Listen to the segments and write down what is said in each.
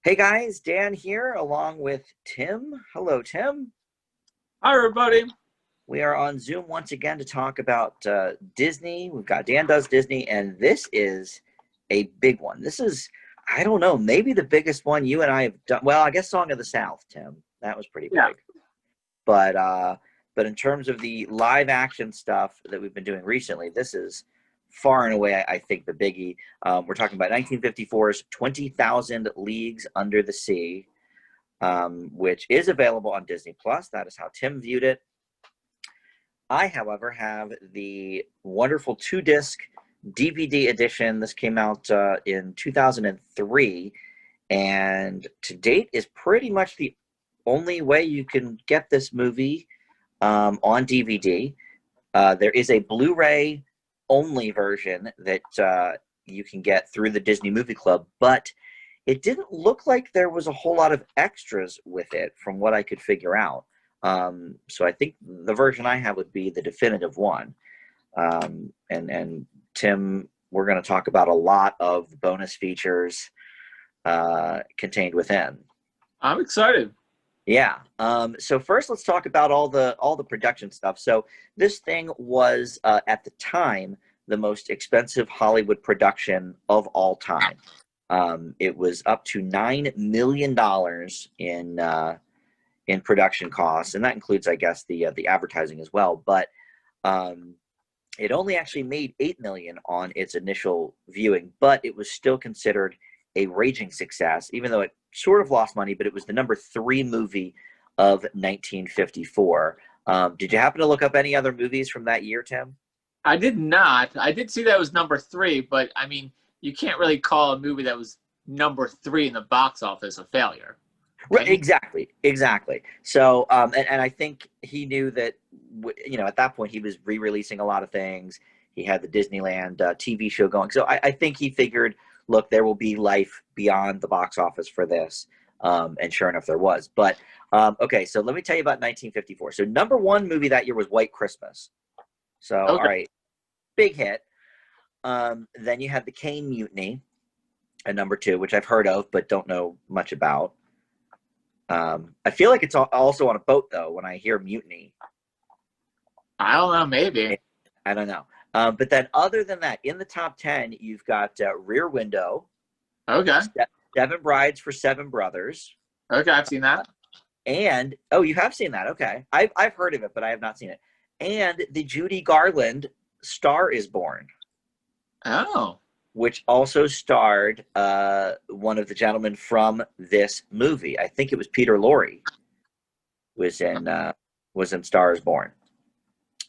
Hey guys, Dan here along with Tim. Hello, Tim. Hi, everybody. We are on Zoom once again to talk about Disney. We've got Dan Does Disney, and this is a big one. This is, I don't know, maybe the biggest one you and I have done. Well, I guess Song of the South, Tim. That was pretty Yeah, big. But in terms of the live action stuff that we've been doing recently, this is far and away, I think, the biggie. We're talking about 1954's 20,000 Leagues Under the Sea, which is available on Disney Plus. That is how Tim viewed it. I, however, have the wonderful two-disc DVD edition. This came out in 2003, and to date is pretty much the only way you can get this movie on DVD. There is a Blu-ray only version that you can get through the Disney Movie Club, but it didn't look like there was a whole lot of extras with it from what I could figure out. So I think the version I have would be the definitive one. And Tim, we're going to talk about a lot of the bonus features contained within. I'm excited. Yeah. So first, let's talk about all the production stuff. So this thing was at the time the most expensive Hollywood production of all time. It was up to $9 million in production costs, and that includes, I guess, the advertising as well. But it only actually made $8 million on its initial viewing, but it was still considered a raging success, even though it sort of lost money. But it was the number 3 movie of 1954. Did you happen to look up any other movies from that year, Tim? I did not. I did see that was number 3, but I mean, you can't really call a movie that was number 3 in the box office a failure. Right, exactly. So, and I think he knew that, at that point he was re-releasing a lot of things. He had the Disneyland TV show going. So I think he figured, look, there will be life beyond the box office for this. And sure enough, there was. But, okay, so let me tell you about 1954. So number 1 movie that year was White Christmas. So, Okay. all right, big hit. Then you had the Cane Mutiny at number 2, which I've heard of but don't know much about. I feel like it's also on a boat, though, when I hear mutiny. I don't know, maybe. I don't know. But then other than that, in the top 10, you've got Rear Window. Okay. Seven Brides for Seven Brothers. Okay, I've seen that. And, oh, you have seen that. Okay. I've heard of it, but I have not seen it. And the Judy Garland Star is Born. Oh. Which also starred one of the gentlemen from this movie. I think it was Peter Lorre was in Star is Born.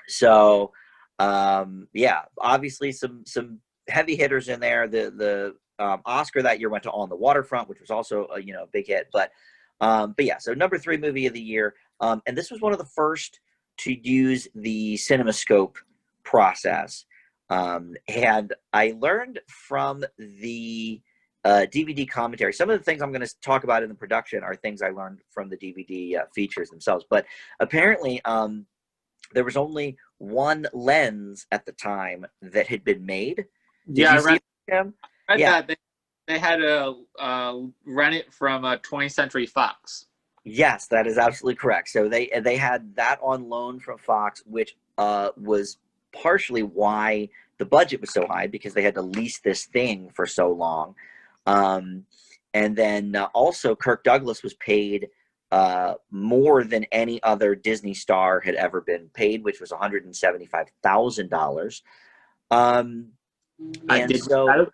So, yeah, obviously some heavy hitters in there. The Oscar that year went to On the Waterfront, which was also a big hit. But yeah, so number 3 movie of the year, and this was one of the first to use the CinemaScope process. And I learned from the DVD commentary. Some of the things I'm going to talk about in the production are things I learned from the DVD features themselves. But apparently, there was only one lens at the time that had been made. Did you see them? I read that they had to rent it from 20th Century Fox. Yes, that is absolutely correct. So they had that on loan from Fox, which was partially why the budget was so high, because they had to lease this thing for so long. And then also Kirk Douglas was paid more than any other Disney star had ever been paid, which was $175,000. I did. So,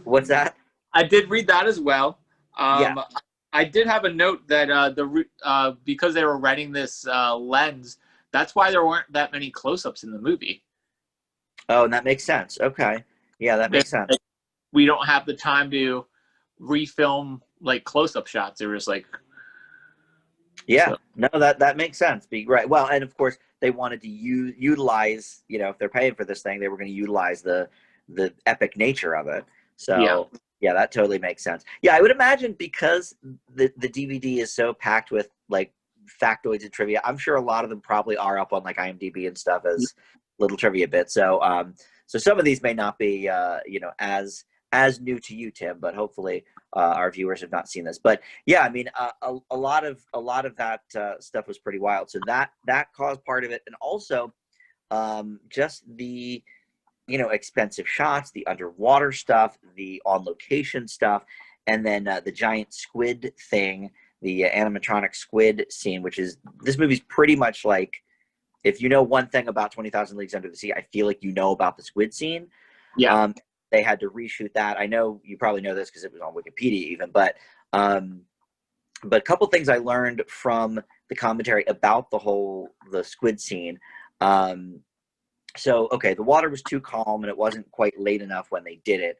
what's that? I did read that as well. Yeah. I did have a note that because they were renting this lens, that's why there weren't that many close-ups in the movie. Oh, and that makes sense. Okay. Yeah, that makes sense. We don't have the time to refilm like close-up shots. They were just like, yeah, so. No, that makes sense. Right. Well, and of course they wanted to utilize, if they're paying for this thing, they were going to utilize the epic nature of it. So yeah, that totally makes sense. Yeah, I would imagine because the DVD is so packed with like factoids and trivia, I'm sure a lot of them probably are up on like IMDb and stuff as little trivia bits. So so some of these may not be as new to you, Tim, but hopefully our viewers have not seen this. But yeah, I mean, a lot of that stuff was pretty wild. So that caused part of it, and also just the expensive shots, the underwater stuff, the on location stuff, and then the giant squid thing, the animatronic squid scene, which is, this movie's pretty much like, if you know one thing about 20,000 Leagues Under the Sea, I feel like you know about the squid scene. Yeah. They had to reshoot that. I know you probably know this because it was on Wikipedia even, but a couple things I learned from the commentary about the squid scene. So, okay, the water was too calm and it wasn't quite late enough when they did it.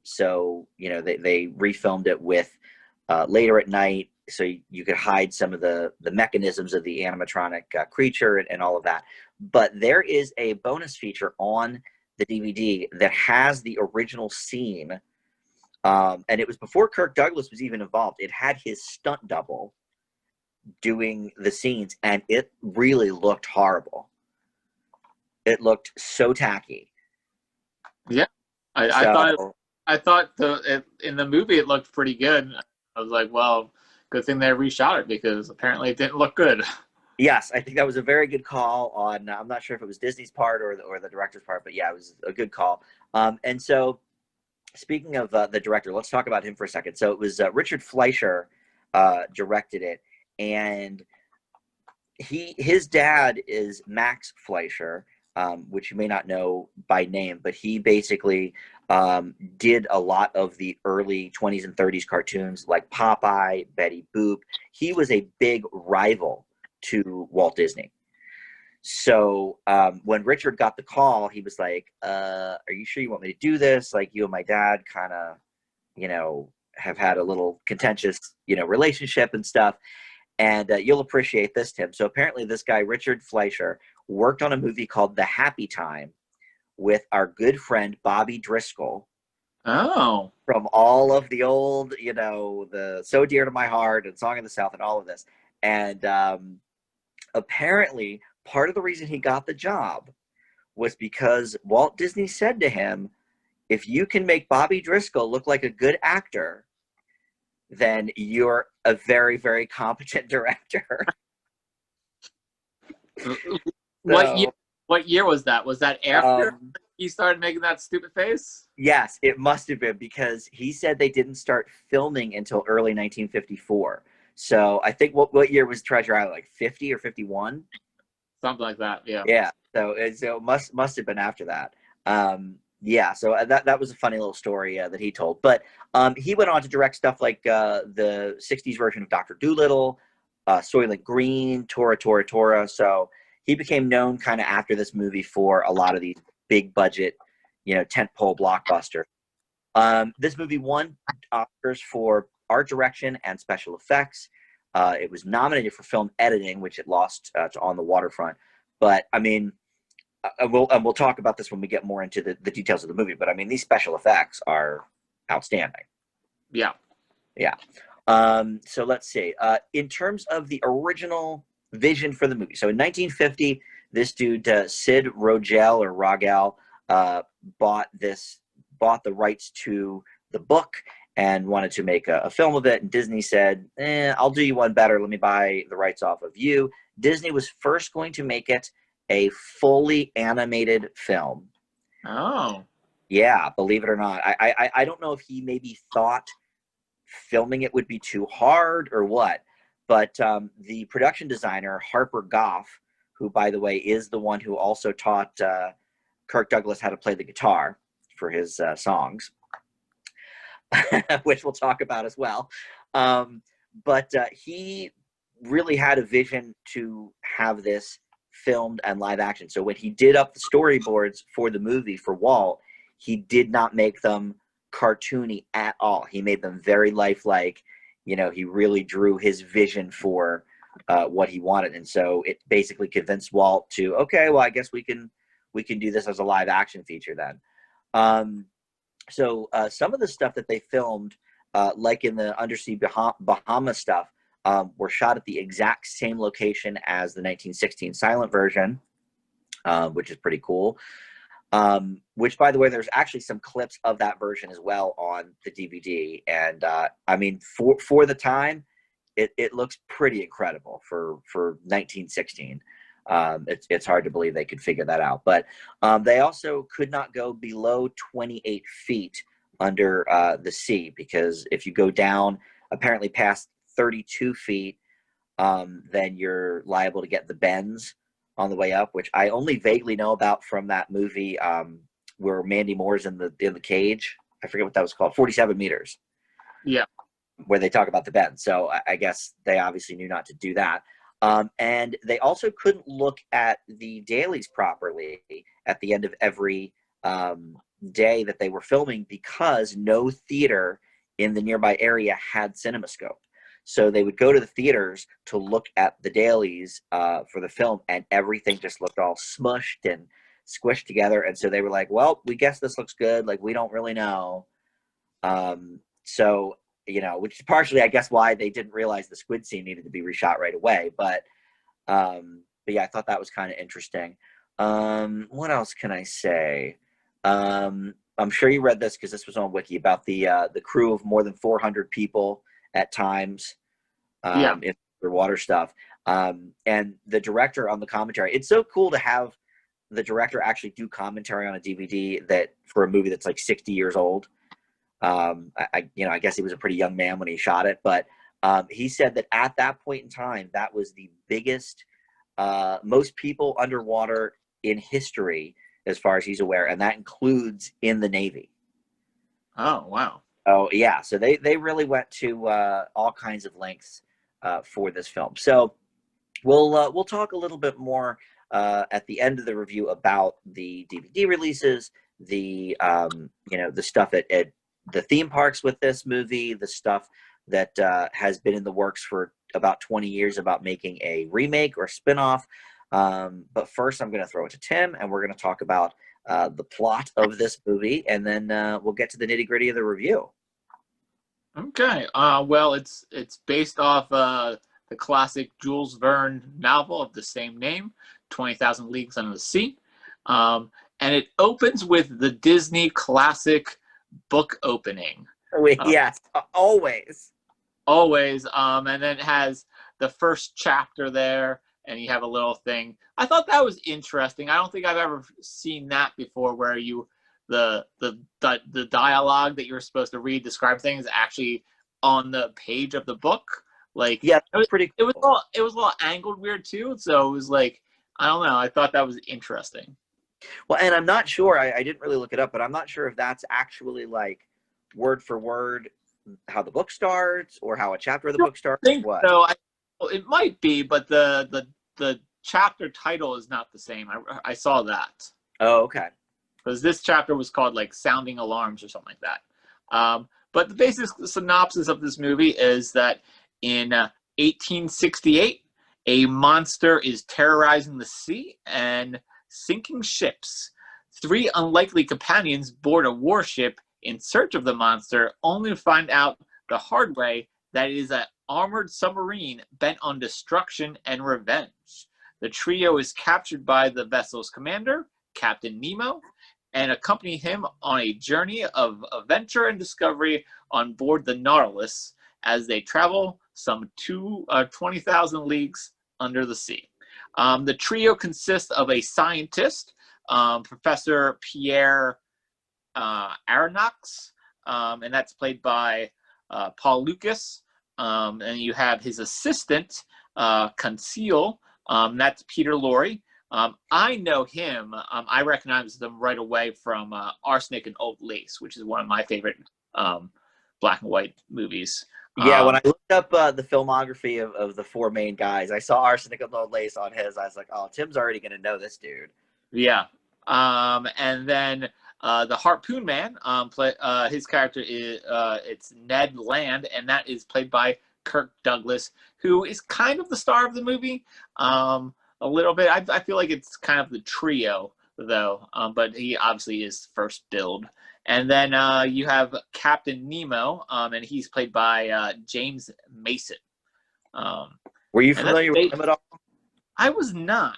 So, they refilmed it with later at night, so you could hide some of the mechanisms of the animatronic creature and all of that. But there is a bonus feature on the DVD that has the original scene, and it was before Kirk Douglas was even involved. It had his stunt double doing the scenes, and it really looked horrible. It looked so tacky. Yeah, I thought in the movie it looked pretty good. I was like, well, good thing they reshot it because apparently it didn't look good. Yes, I think that was a very good call on. I'm not sure if it was Disney's part or the director's part, but yeah, it was a good call. And so, speaking of the director, let's talk about him for a second. So it was Richard Fleischer directed it, and his dad is Max Fleischer, which you may not know by name, but he basically did a lot of the early 20s and 30s cartoons like Popeye, Betty Boop. He was a big rival to Walt Disney. So when Richard got the call, he was like, are you sure you want me to do this? Like, you and my dad kind of, have had a little contentious, relationship and stuff. And you'll appreciate this, Tim. So apparently this guy, Richard Fleischer, worked on a movie called The Happy Time with our good friend Bobby Driscoll. Oh. From all of the old, the So Dear to My Heart and Song of the South and all of this. And apparently part of the reason he got the job was because Walt Disney said to him, if you can make Bobby Driscoll look like a good actor, then you're a very, very competent director. What year was that? Was that after he started making that stupid face? Yes, it must have been, because he said they didn't start filming until early 1954. So I think what year was Treasure Island? Like 50 or 51? Something like that, yeah. Yeah, so it must have been after that. Yeah, so that was a funny little story that he told. But he went on to direct stuff like the 60s version of Dr. Dolittle, Soylent Green, Tora Tora Tora. So he became known kind of after this movie for a lot of these big budget, tentpole blockbusters. This movie won Oscars for art direction and special effects. It was nominated for film editing, which it lost to On the Waterfront. But I mean, we'll talk about this when we get more into the details of the movie. But I mean, these special effects are outstanding. Yeah. Yeah. So let's see. In terms of the original vision for the movie, so in 1950, this dude Sid Rogel bought the rights to the book and wanted to make a film of it. And Disney said, I'll do you one better. Let me buy the rights off of you. Disney was first going to make it a fully animated film. Oh. Yeah, believe it or not. I don't know if he maybe thought filming it would be too hard or what, but the production designer, Harper Goff, who, by the way, is the one who also taught Kirk Douglas how to play the guitar for his songs, which we'll talk about as well. But he really had a vision to have this filmed and live action. So when he did up the storyboards for the movie for Walt, he did not make them cartoony at all. He made them very lifelike. He really drew his vision for what he wanted. And so it basically convinced Walt to, okay, well, I guess we can do this as a live action feature then. So some of the stuff that they filmed, like in the Undersea Bahama stuff, were shot at the exact same location as the 1916 silent version, which is pretty cool. Which, by the way, there's actually some clips of that version as well on the DVD. And I mean, for the time, it looks pretty incredible for 1916. It's hard to believe they could figure that out. But they also could not go below 28 feet under the sea, because if you go down apparently past 32 feet, then you're liable to get the bends on the way up, which I only vaguely know about from that movie where Mandy Moore's in the cage. I forget what that was called. 47 meters. Yeah. Where they talk about the bend. So I guess they obviously knew not to do that. And they also couldn't look at the dailies properly at the end of every day that they were filming, because no theater in the nearby area had CinemaScope. So they would go to the theaters to look at the dailies for the film, and everything just looked all smushed and squished together. And so they were like, well, we guess this looks good. Like, we don't really know. So, which is partially, I guess, why they didn't realize the Squid Scene needed to be reshot right away. But yeah, I thought that was kind of interesting. What else can I say? I'm sure you read this because this was on Wiki, about the crew of more than 400 people at times in the water stuff. And the director on the commentary, it's so cool to have the director actually do commentary on a DVD that for a movie that's like 60 years old. I guess he was a pretty young man when he shot it, but he said that at that point in time, that was the biggest, most people underwater in history, as far as he's aware, and that includes in the Navy. Oh, wow. Oh, yeah. So they really went to all kinds of lengths for this film. So we'll talk a little bit more at the end of the review about the DVD releases, the stuff at the theme parks with this movie, the stuff that has been in the works for about 20 years about making a remake or spinoff. But first, I'm going to throw it to Tim, and we're going to talk about the plot of this movie, and then we'll get to the nitty-gritty of the review. Okay. Well, it's based off the classic Jules Verne novel of the same name, 20,000 Leagues Under the Sea. And it opens with the Disney classic book opening. Yes, always. Always. And then it has the first chapter there, and you have a little thing. I thought that was interesting. I don't think I've ever seen that before, where the dialogue that you're supposed to read, describe things, actually on the page of the book. Like, yeah, that was pretty cool. It was a little angled weird too. So it was like, I don't know. I thought that was interesting. Well, and I'm not sure, I didn't really look it up, but I'm not sure if that's actually like word for word how the book starts, or how a chapter of the book starts. I think so. It might be, but the chapter title is not the same. I saw that. Oh, okay. Because this chapter was called like Sounding Alarms or something like that. But the basic synopsis of this movie is that in 1868, a monster is terrorizing the sea and sinking ships. 3 unlikely companions board a warship in search of the monster, only to find out the hard way that it is an armored submarine bent on destruction and revenge. The trio is captured by the vessel's commander, Captain Nemo, and accompany him on a journey of adventure and discovery on board the Nautilus as they travel some 20,000 leagues under the sea. The trio consists of a scientist, Professor Pierre Aronnax, and that's played by Paul Lucas. And you have his assistant, Conceal, that's Peter Lorre. I know him. I recognize him right away from Arsenic and Old Lace, which is one of my favorite black and white movies. Yeah, when I looked up the filmography of the 4 main guys, I saw Arsenic and Old Lace on his. I was like, oh, Tim's already going to know this dude. Yeah. And then the Harpoon Man, his character is it's Ned Land, and that is played by Kirk Douglas, who is kind of the star of the movie. A little bit. I feel like it's kind of the trio, though, but he obviously is first billed. And then you have Captain Nemo, and he's played by James Mason. Were you familiar with him at all? I was not.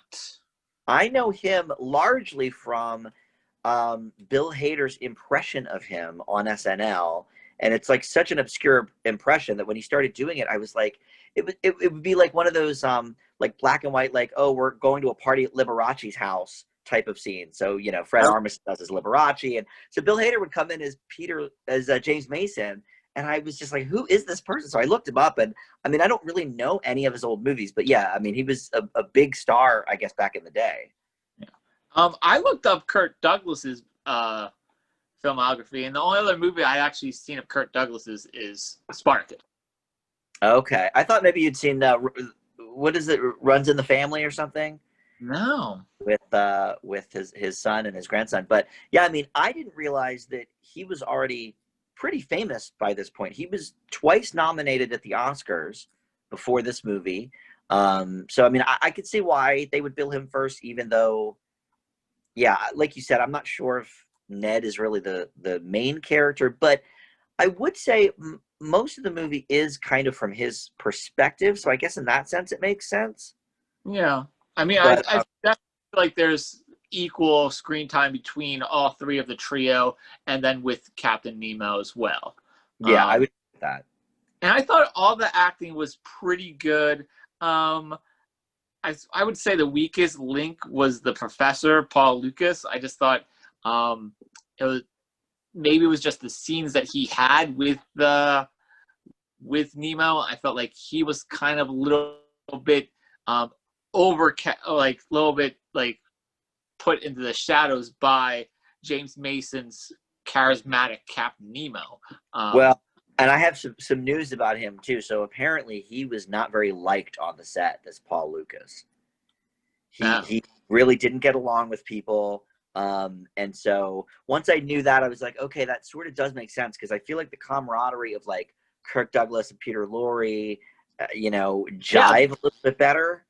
I know him largely from Bill Hader's impression of him on SNL, and it's like such an obscure impression that when he started doing it, I was like, it would be like one of those like black and white, like, oh, we're going to a party at Liberace's house type of scene. So Fred Armisen does his Liberace, and so Bill Hader would come in as James Mason, and I was just like, who is this person? So I looked him up, and I mean, I don't really know any of his old movies, but yeah, I mean, he was a big star, I guess, back in the day. I looked up Kirk Douglas's filmography, and the only other movie I actually seen of Kirk Douglas's is Spartacus. Okay, I thought maybe you'd seen what is it? Runs in the Family or something? No. With his son and his grandson. But yeah, I mean, I didn't realize that he was already pretty famous by this point. He was twice nominated at the Oscars before this movie. So I mean, I could see why they would bill him first, even though, yeah, like you said, I'm not sure if Ned is really the main character, but I would say most of the movie is kind of from his perspective. So I guess in that sense, it makes sense. Yeah. I mean, But, I definitely feel like there's equal screen time between all three of the trio, and then with Captain Nemo as well. Yeah, I would agree with that. And I thought all the acting was pretty good. I would say the weakest link was the professor, Paul Lucas. I just thought maybe it was just the scenes that he had with Nemo. I felt like he was kind of a little bit put into the shadows by James Mason's charismatic Captain Nemo. Well, and I have some news about him too. So apparently he was not very liked on the set, this Paul Lucas. He really didn't get along with people. And so once I knew that, I was like, okay, that sort of does make sense, because I feel like the camaraderie of like Kirk Douglas and Peter Lorre, jive a little bit better.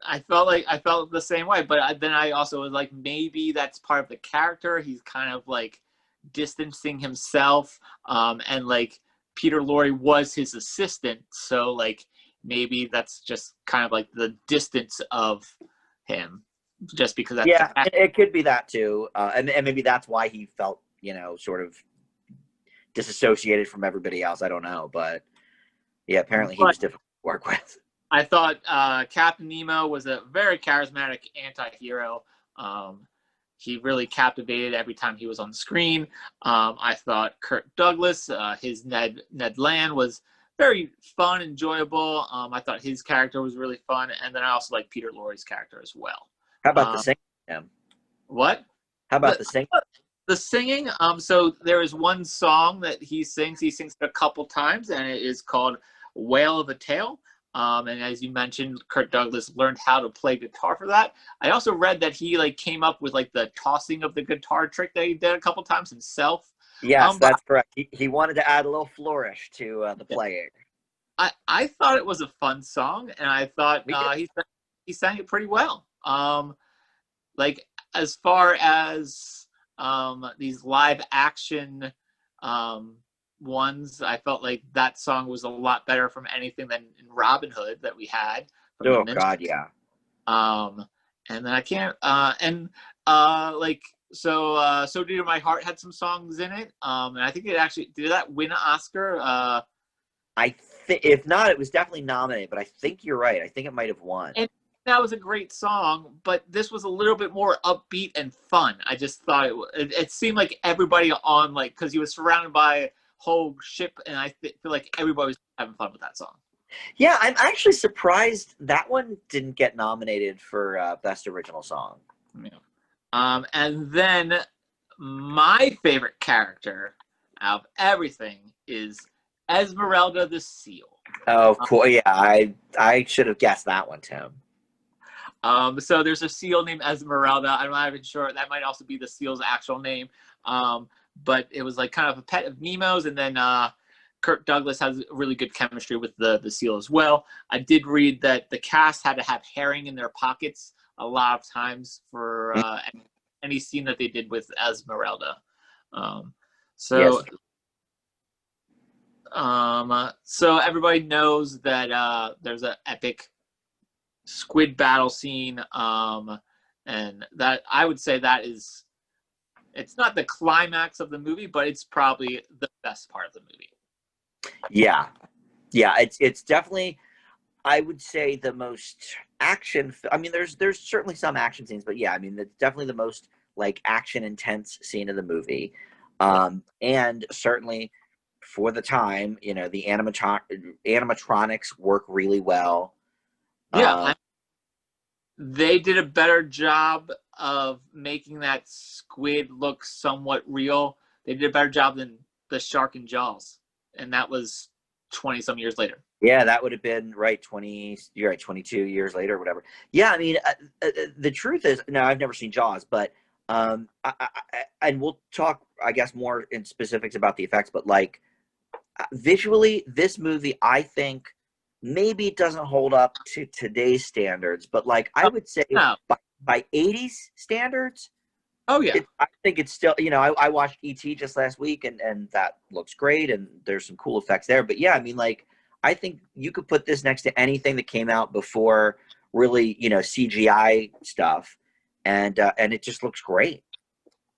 I felt the same way, but then I also was like, maybe that's part of the character. He's kind of like distancing himself, and like Peter Lorre was his assistant, so like maybe that's just kind of like the distance of him, just because that's it could be that too, and maybe that's why he felt sort of disassociated from everybody else. I don't know, but yeah, apparently he was difficult to work with. I thought Captain Nemo was a very charismatic anti-hero. He really captivated every time he was on screen. I thought Kirk Douglas, his Ned Land, was very fun, enjoyable. I thought his character was really fun, and then I also like Peter Lorre's character as well. How about the singing? What? How about the singing? The singing. So there is one song that he sings. He sings it a couple times, and it is called "Whale of a Tale." And as you mentioned, Kirk Douglas learned how to play guitar for that. I also read that he like came up with like the tossing of the guitar trick that he did a couple times himself. Yes, that's correct. He wanted to add a little flourish to the playing. I thought it was a fun song, and I thought he sang it pretty well. Like as far as these live action ones, I felt like that song was a lot better from anything than in Robin Hood that we had. Oh God, yeah. And then I can't So Dear My Heart had some songs in it. And I think it actually did that win an Oscar. If not, it was definitely nominated, but I think you're right. I think it might have won. And that was a great song, but this was a little bit more upbeat and fun. I just thought it seemed like everybody on, like, because he was surrounded by a whole ship, and I feel like everybody was having fun with that song. Yeah, I'm actually surprised that one didn't get nominated for Best Original Song. Yeah. And then my favorite character out of everything is Esmerelda the Seal. Oh, cool. Yeah, I should have guessed that one, Tim. So there's a seal named Esmeralda. I'm not even sure. That might also be the seal's actual name. But it was like kind of a pet of Nemo's, and then Kirk Douglas has really good chemistry with the seal as well. I did read that the cast had to have herring in their pockets a lot of times for any scene that they did with Esmeralda. So everybody knows that there's an epic squid battle scene, and that I would say that is It's not the climax of the movie, but it's probably the best part of the movie. Yeah, yeah, it's definitely, I would say, the most action. I mean, there's certainly some action scenes, but yeah, I mean, it's definitely the most like action intense scene of the movie, and certainly for the time, you know, the animatronics work really well. Yeah, they did a better job of making that squid look somewhat real. They did a better job than the shark in Jaws, and that was 20 some years later. Yeah, that would have been right. You're right. 22 years later, or whatever. Yeah, I mean, the truth is, no, I've never seen Jaws, but and we'll talk, I guess, more in specifics about the effects. But like visually, this movie, I think, maybe it doesn't hold up to today's standards, but like I would say No. by 80s standards, Oh yeah. I think it's still, you know, I watched E.T. just last week, and that looks great, and there's some cool effects there. But yeah, I mean, like, I think you could put this next to anything that came out before, really, you know, CGI stuff, and it just looks great.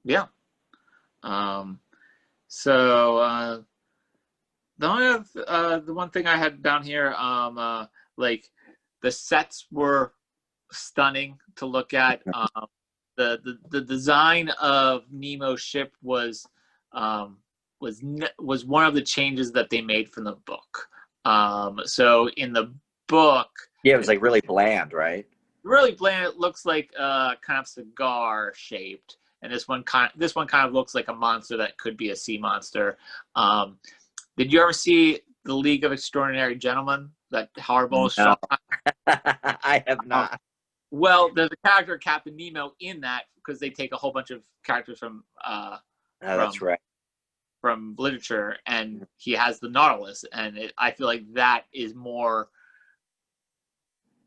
Yeah. So the one thing I had down here, like the sets were stunning to look at. The design of Nemo's ship was one of the changes that they made from the book. So in the book, Yeah, it was like really bland, right? really bland. It looks like kind of cigar shaped, and this one kind of looks like a monster that could be a sea monster. Did you ever see The League of Extraordinary Gentlemen? That horrible No. shot. I have not. Well, there's a character, Captain Nemo, in that because they take a whole bunch of characters from Oh, that's right. from literature, and he has the Nautilus, and I feel like that is more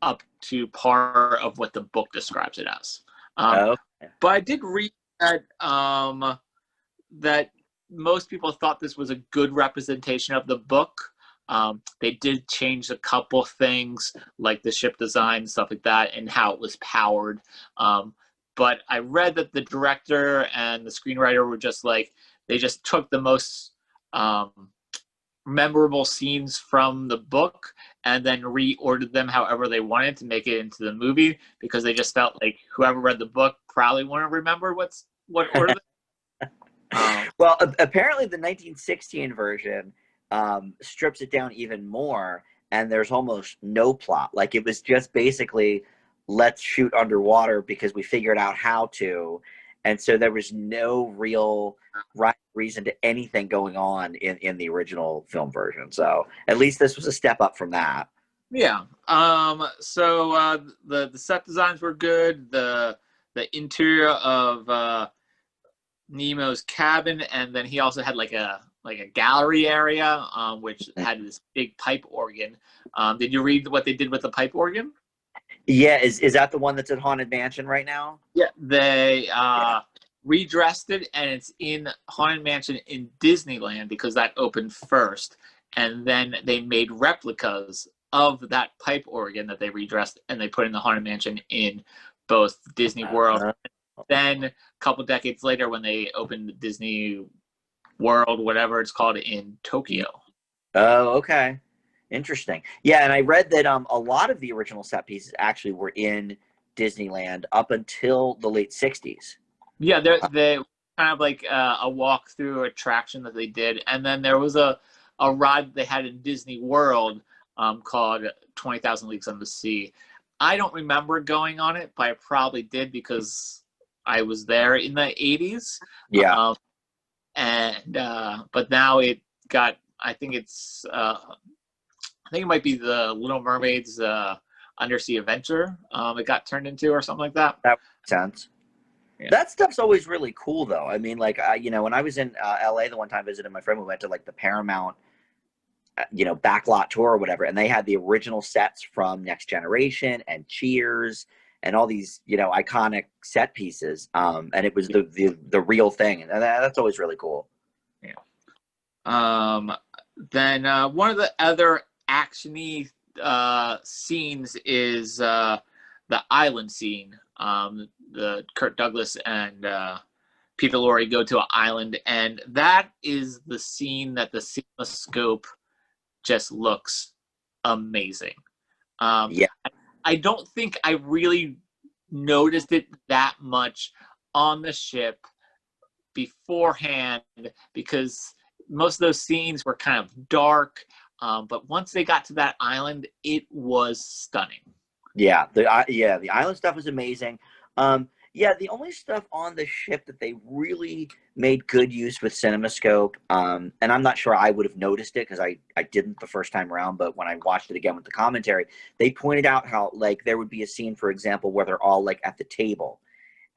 up to par of what the book describes it as. Okay. But I did read that that most people thought this was a good representation of the book. They did change a couple things, like the ship design and stuff like that, and how it was powered. But I read that the director and the screenwriter were just like, they just took the most memorable scenes from the book and then reordered them however they wanted to make it into the movie, because they just felt like whoever read the book probably wouldn't remember what order. Well, apparently the 1916 version strips it down even more, and there's almost no plot. Like, it was just basically, let's shoot underwater because we figured out how to, and so there was no real reason to anything going on in the original film version. So at least this was a step up from that. Yeah. So the set designs were good. The interior of Nemo's cabin, and then he also had like a gallery area, which had this big pipe organ. Did you read what they did with the pipe organ? Yeah, is that the one that's at Haunted Mansion right now? Yeah, they redressed it, and it's in Haunted Mansion in Disneyland because that opened first, and then they made replicas of that pipe organ that they redressed, and they put in the Haunted Mansion in both Disney World. Then a couple decades later, when they opened the Disney World, whatever it's called, in Tokyo. Oh, okay. Interesting. Yeah, and I read that a lot of the original set pieces actually were in Disneyland up until the late 60s. Yeah, they kind of like a walk-through attraction that they did. And then there was a ride they had in Disney World called 20,000 Leagues Under the Sea. I don't remember going on it, but I probably did because I was there in the 80s. Yeah. But now it got, I think it might be the Little Mermaids Undersea Adventure it got turned into, or something like that. That makes sense. Yeah. That stuff's always really cool, though. I mean, like, you know, when I was in LA the one time visiting my friend, we went to like the Paramount, you know, backlot tour or whatever, and they had the original sets from Next Generation and Cheers and all these, you know, iconic set pieces. And it was the real thing, and that's always really cool. Yeah. Then one of the other actiony scenes is the island scene. The Kirk Douglas and Peter Lorre go to an island, and that is the scene that the CinemaScope just looks amazing. Yeah. I don't think I really noticed it that much on the ship beforehand, because most of those scenes were kind of dark. But once they got to that island, it was stunning. Yeah, the island stuff is amazing. Yeah, the only stuff on the ship that they really made good use with CinemaScope, and I'm not sure I would have noticed it because I didn't the first time around, but when I watched it again with the commentary, they pointed out how, like, there would be a scene, for example, where they're all, like, at the table,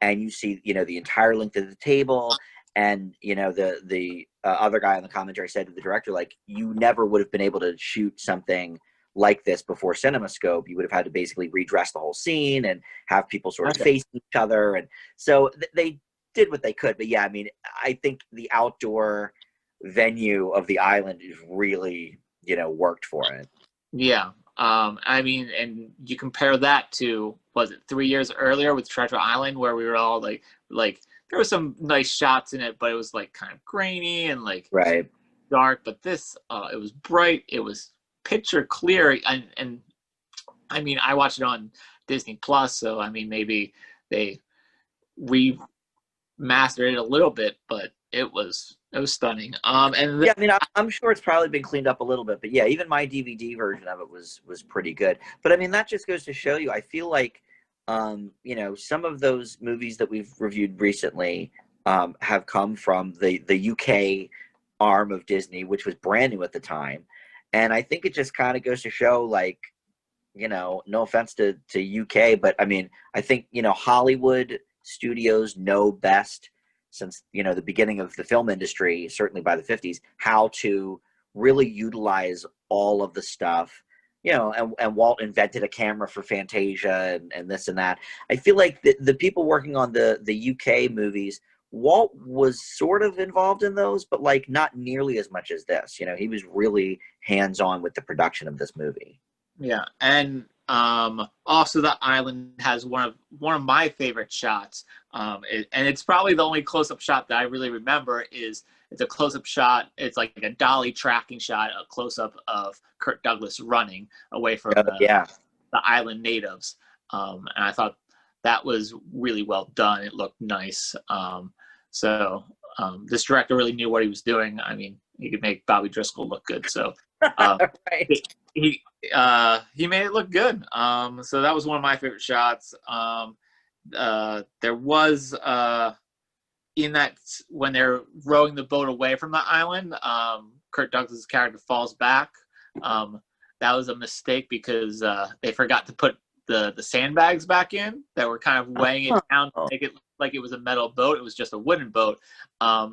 and you see, the entire length of the table, and, the other guy on the commentary said to the director, like, you never would have been able to shoot something like this before CinemaScope. You would have had to basically redress the whole scene and have people sort of face each other. And so they did what they could. But yeah, I mean, I think the outdoor venue of the island is really, worked for it. Yeah. I mean, and you compare that to, was it 3 years earlier with Treasure Island, where we were all like there were some nice shots in it, but it was like kind of grainy and like right, dark. But this, it was bright. It was picture clear, and I mean, I watched it on Disney Plus, so I mean, maybe they remastered it a little bit, but it was stunning. Yeah, I mean, I'm sure it's probably been cleaned up a little bit, but yeah, even my DVD version of it was pretty good. But I mean, that just goes to show you, I feel like, some of those movies that we've reviewed recently have come from the UK arm of Disney, which was brand new at the time. And I think it just kind of goes to show, like, no offense to UK, but I mean, I think, Hollywood studios know best, since, the beginning of the film industry, certainly by the 50s, how to really utilize all of the stuff, and Walt invented a camera for Fantasia and this and that. I feel like the people working on the UK movies, Walt was sort of involved in those, but like not nearly as much as this. He was really hands-on with the production of this movie. Yeah, and also the island has one of my favorite shots, and it's probably the only close-up shot that I really remember. It's a close-up shot. It's like a dolly tracking shot, a close-up of Kirk Douglas running away from the island natives, and I thought that was really well done. It looked nice. So this director really knew what he was doing. I mean, he could make Bobby Driscoll look good. So right. he made it look good. So that was one of my favorite shots. There was in that, when they're rowing the boat away from the island, Kirk Douglas' character falls back. That was a mistake because they forgot to put the sandbags back in that were kind of weighing it down to make it look like it was a metal boat. It was just a wooden boat.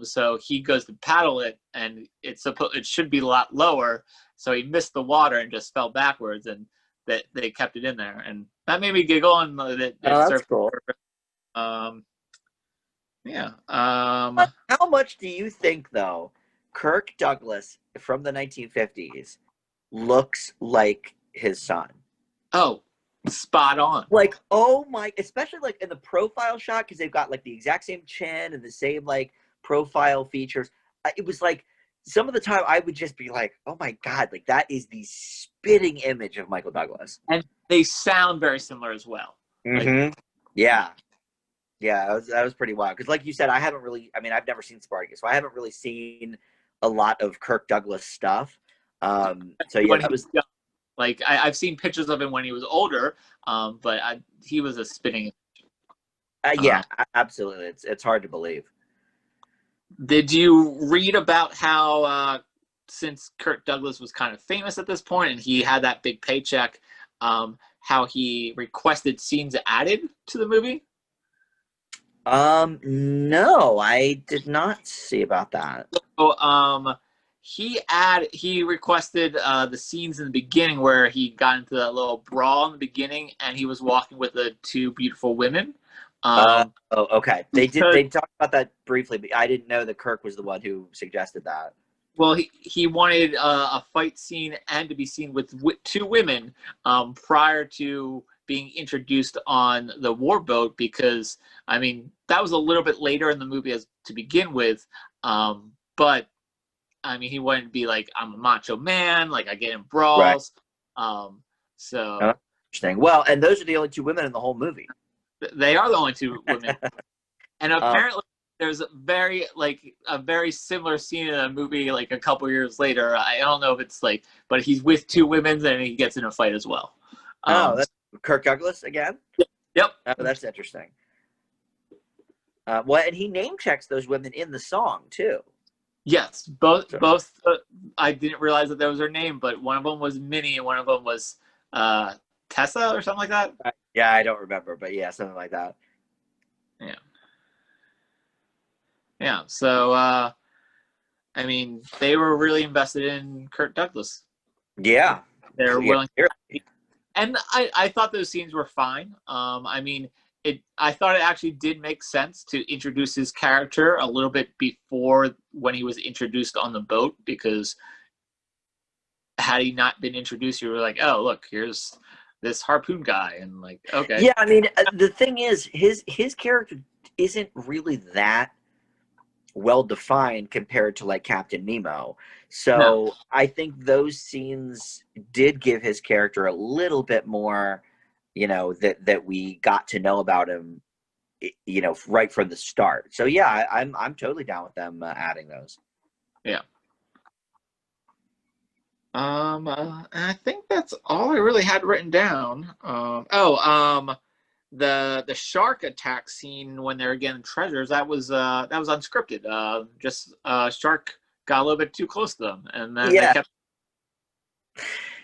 So he goes to paddle it, and it should be a lot lower. So he missed the water and just fell backwards, and that they kept it in there, and that made me giggle. And That's cool. Yeah. How much do you think, though, Kirk Douglas from the 1950s looks like his son? Oh, spot on. Like, oh my, especially like in the profile shot, because they've got like the exact same chin and the same like profile features. It was like, some of the time I would just be like, oh my God, like that is the spitting image of Michael Douglas. And they sound very similar as well. Mm-hmm. Like, yeah. Yeah, that was pretty wild. Because like you said, I've never seen Spartacus, so I haven't really seen a lot of Kirk Douglas stuff. So yeah, that was... Like, I've seen pictures of him when he was older, but he was a spitting. Yeah, absolutely. It's hard to believe. Did you read about how, since Kirk Douglas was kind of famous at this point and he had that big paycheck, how he requested scenes added to the movie? No, I did not see about that. So, he requested the scenes in the beginning where he got into that little brawl in the beginning, and he was walking with the two beautiful women. Okay. They talked about that briefly, but I didn't know that Kirk was the one who suggested that. Well, he wanted a fight scene and to be seen with two women prior to being introduced on the warboat, because I mean that was a little bit later in the movie as to begin with, but I mean he wanted to be like, I'm a macho man, like I get in brawls. So Oh, interesting. Well, and those are the only two women in the whole movie. they are the only two women, and Um, apparently there's a very similar scene in a movie like a couple years later. I don't know if it's like, but he's with two women and he gets in a fight as well. that's Kirk Douglas again. Yep. Oh, that's interesting. Well, and he name checks those women in the song too. Yes, both. I didn't realize that was her name, but one of them was Minnie and one of them was Tessa or something like that. Yeah, I don't remember, but yeah, something like that. Yeah. So, I mean, they were really invested in Kirk Douglas. Yeah, they're willing. And I thought those scenes were fine. I mean, I thought it actually did make sense to introduce his character a little bit before when he was introduced on the boat, because had he not been introduced, you were like, oh, look, here's this harpoon guy, and like, okay. Yeah, I mean, the thing is, his character isn't really that well defined compared to like Captain Nemo. So No. I think those scenes did give his character a little bit more, that we got to know about him, right from the start. So yeah, I'm totally down with them adding those. Yeah. I think that's all I really had written down. The shark attack scene when they're getting treasures, that was unscripted. Just shark got a little bit too close to them, and then they kept.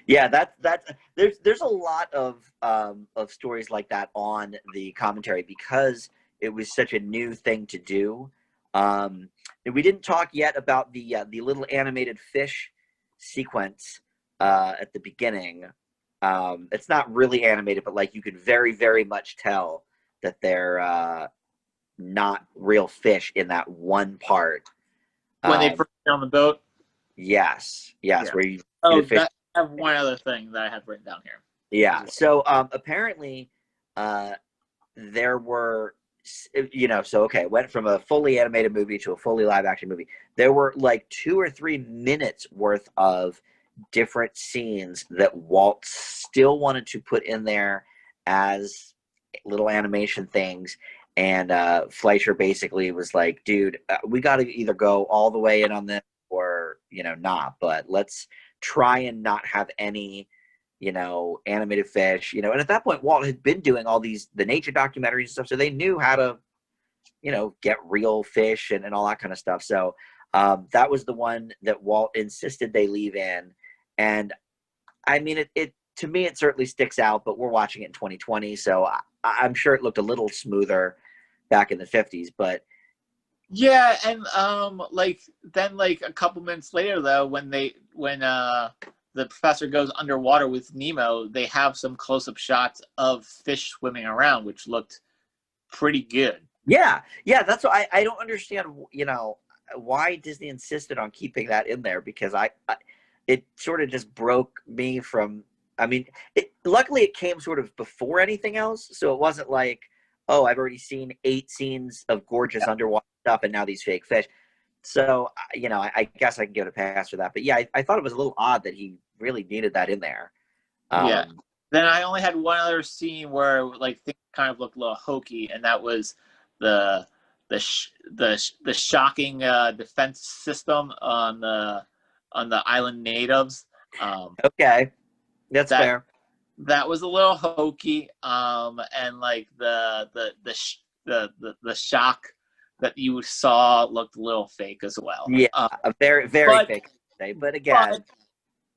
Yeah, that's there's a lot of stories like that on the commentary because it was such a new thing to do. We didn't talk yet about the little animated fish sequence at the beginning. It's not really animated, but like you could very, very much tell that they're not real fish in that one part. When they first get on the boat? Yes. Yeah. Where you fish. I have one other thing that I have written down here. Yeah. So apparently there were, it went from a fully animated movie to a fully live action movie. There were like 2 or 3 minutes worth of different scenes that Walt still wanted to put in there as little animation things, and Fleischer basically was like, dude, we got to either go all the way in on this or not, but let's try and not have any animated fish, and at that point Walt had been doing all the nature documentaries and stuff, so they knew how to get real fish and all that kind of stuff. So that was the one that Walt insisted they leave in. And I mean, it to me, it certainly sticks out, but we're watching it in 2020. So I'm sure it looked a little smoother back in the 50s, but. Yeah. And then a couple minutes later though, when the professor goes underwater with Nemo, they have some close-up shots of fish swimming around, which looked pretty good. Yeah. That's what I don't understand, why Disney insisted on keeping that in there, because it sort of just broke me from, I mean, luckily it came sort of before anything else. So it wasn't like, oh, I've already seen 8 scenes of gorgeous underwater stuff and now these fake fish. So, I guess I can give it a pass for that. But yeah, I thought it was a little odd that he really needed that in there. Yeah. Then I only had one other scene where things kind of looked a little hokey, and that was the shocking defense system on the island natives. Okay, that's fair. That was a little hokey, and the shock that you saw looked a little fake as well. Yeah, a very, very fake. But again,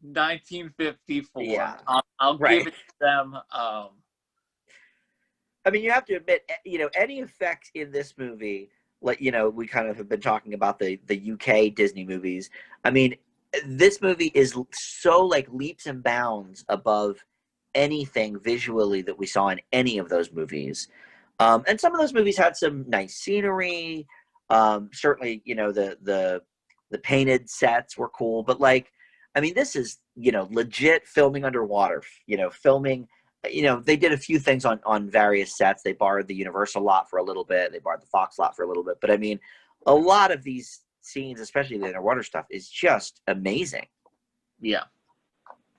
1954. Yeah, I'll give it to them. I mean, you have to admit, any effect in this movie, we kind of have been talking about the UK Disney movies. I mean, this movie is so leaps and bounds above anything visually that we saw in any of those movies. And some of those movies had some nice scenery. Certainly, the painted sets were cool, but I mean, this is, legit filming underwater, filming they did a few things on various sets. They borrowed the Universal lot for a little bit. They borrowed the Fox lot for a little bit. But I mean, a lot of these scenes, especially the underwater stuff, is just amazing. Yeah.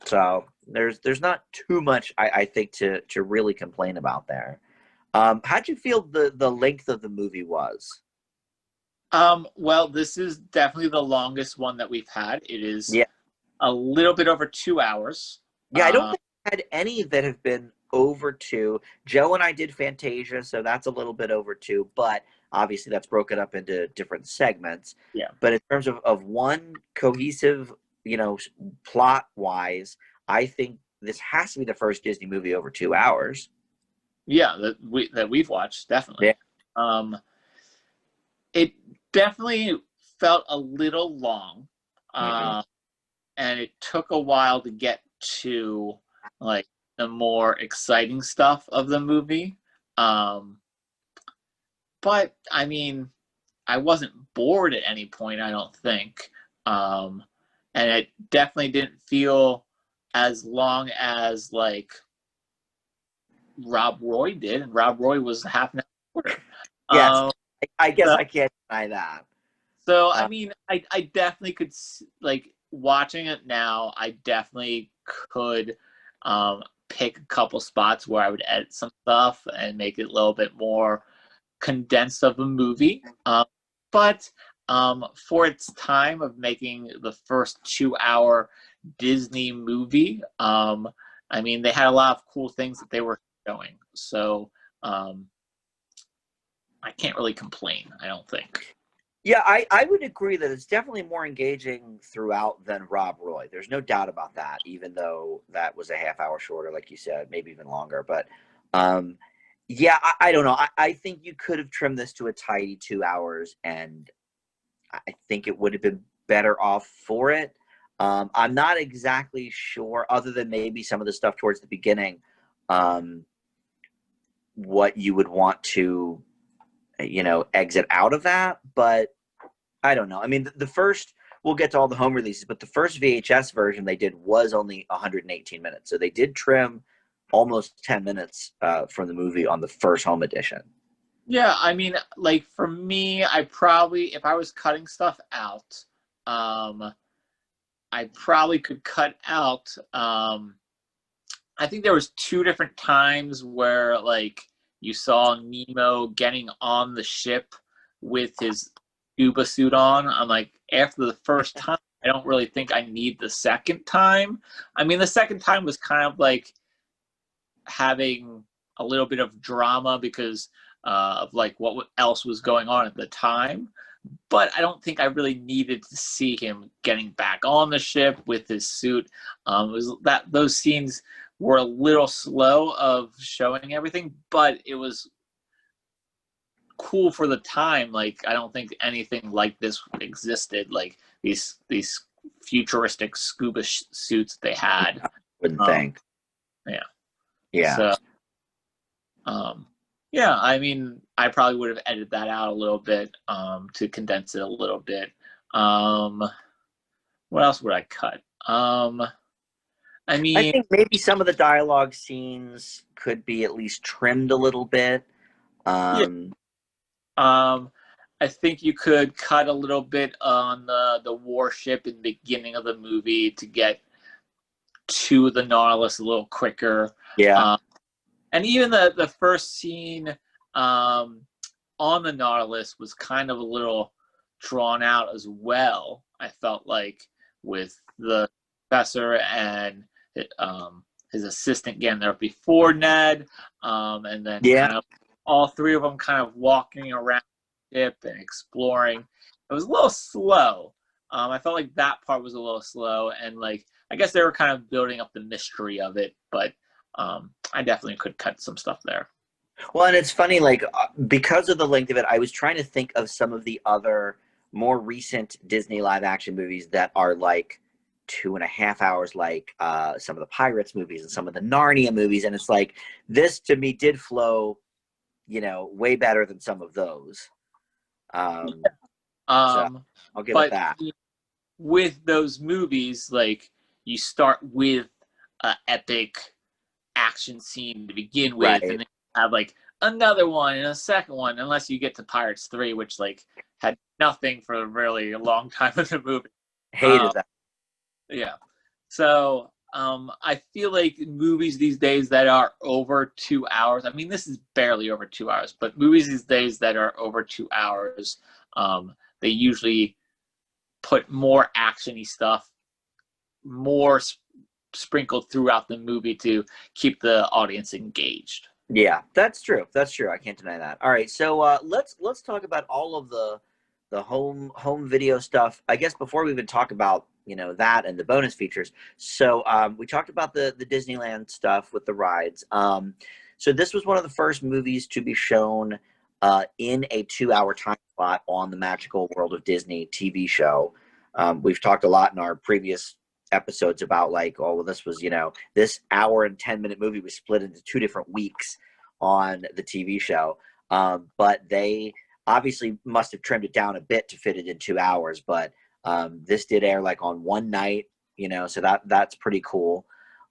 So there's not too much I think to really complain about there. How'd you feel the length of the movie was? Well, this is definitely the longest one that we've had. It is Yeah, a little bit over 2 hours. yeah. I don't think I had any that have been over two. Joe and I did Fantasia, so that's a little bit over two, but obviously that's broken up into different segments. Yeah. But in terms of one cohesive, plot wise, I think this has to be the first Disney movie over 2 hours. Yeah, that we've watched, definitely. Yeah. It definitely felt a little long, Mm-hmm. and it took a while to get to like the more exciting stuff of the movie. But I mean, I wasn't bored at any point, I don't think. And it definitely didn't feel as long as like Rob Roy did, and Rob Roy was half an hour shorter. Yes, I guess So, I can't deny that. so I mean, I definitely could like watching it now. I definitely could pick a couple spots where I would edit some stuff and make it a little bit more condensed of a movie. But for its time of making the first 2 hour Disney movie, I mean, they had a lot of cool things that they were showing. So I can't really complain, I don't think. Yeah, I would agree that it's definitely more engaging throughout than Rob Roy. There's no doubt about that, even though that was a half hour shorter, like you said, maybe even longer. But yeah, I don't know. I think you could have trimmed this to a tidy 2 hours, and I think it would have been better off for it. I'm not exactly sure, other than maybe some of the stuff towards the beginning, what you would want to, exit out of that. But I don't know. I mean, the first, we'll get to all the home releases, but the first VHS version they did was only 118 minutes. So they did trim almost 10 minutes from the movie on the first home edition. Yeah, I mean, like for me, I probably, if I was cutting stuff out, I probably could cut out. I think there was two different times where like you saw Nemo getting on the ship with his scuba suit on. I'm like, after the first time, I don't really think I need the second time. I mean, the second time was kind of like having a little bit of drama because of like what else was going on at the time. But I don't think I really needed to see him getting back on the ship with his suit. It was that those scenes were a little slow of showing everything, but it was cool for the time. Like I don't think anything like this existed. Like these futuristic scuba suits they had. Wouldn't think. Yeah. Yeah. So, yeah, I mean, I probably would have edited that out a little bit to condense it a little bit. What else would I cut? I I mean, think maybe some of the dialogue scenes could be at least trimmed a little bit. yeah. I think you could cut a little bit on the warship in the beginning of the movie to get to the Nautilus a little quicker. Yeah. And even the first scene on the Nautilus was kind of a little drawn out as well. I felt like with the professor and his assistant getting there before Ned, and then Yeah. kind of all three of them kind of walking around the ship and exploring. It was a little slow. I felt like that part was a little slow, and like I guess they were kind of building up the mystery of it, but I definitely could cut some stuff there. Well, and it's funny, like, because of the length of it, I was trying to think of some of the other more recent Disney live action movies that are like 2.5 hours, like some of the Pirates movies and some of the Narnia movies. And it's like, this to me did flow, way better than some of those. So I'll give it But that. with those movies, like you start with an epic action scene to begin with, Right. and then have like another one and a second one, unless you get to Pirates 3, which like had nothing for a really long time in the movie. Hated that. Yeah. So I feel like movies these days that are over 2 hours, I mean, this is barely over 2 hours, but movies these days that are over 2 hours, they usually put more actiony stuff, more sprinkled throughout the movie to keep the audience engaged. Yeah, that's true. That's true. I can't deny that. All right, so let's talk about all of the home video stuff. I guess before we even talk about that and the bonus features. So we talked about the Disneyland stuff with the rides. So this was one of the first movies to be shown in a 2-hour time slot on the Magical World of Disney TV show. We've talked a lot in our previous episodes about like, oh, well, this was, this hour and 10-minute movie was split into 2 different weeks on the TV show. But they obviously must have trimmed it down a bit to fit it in 2 hours. But this did air like on one night, so that's pretty cool.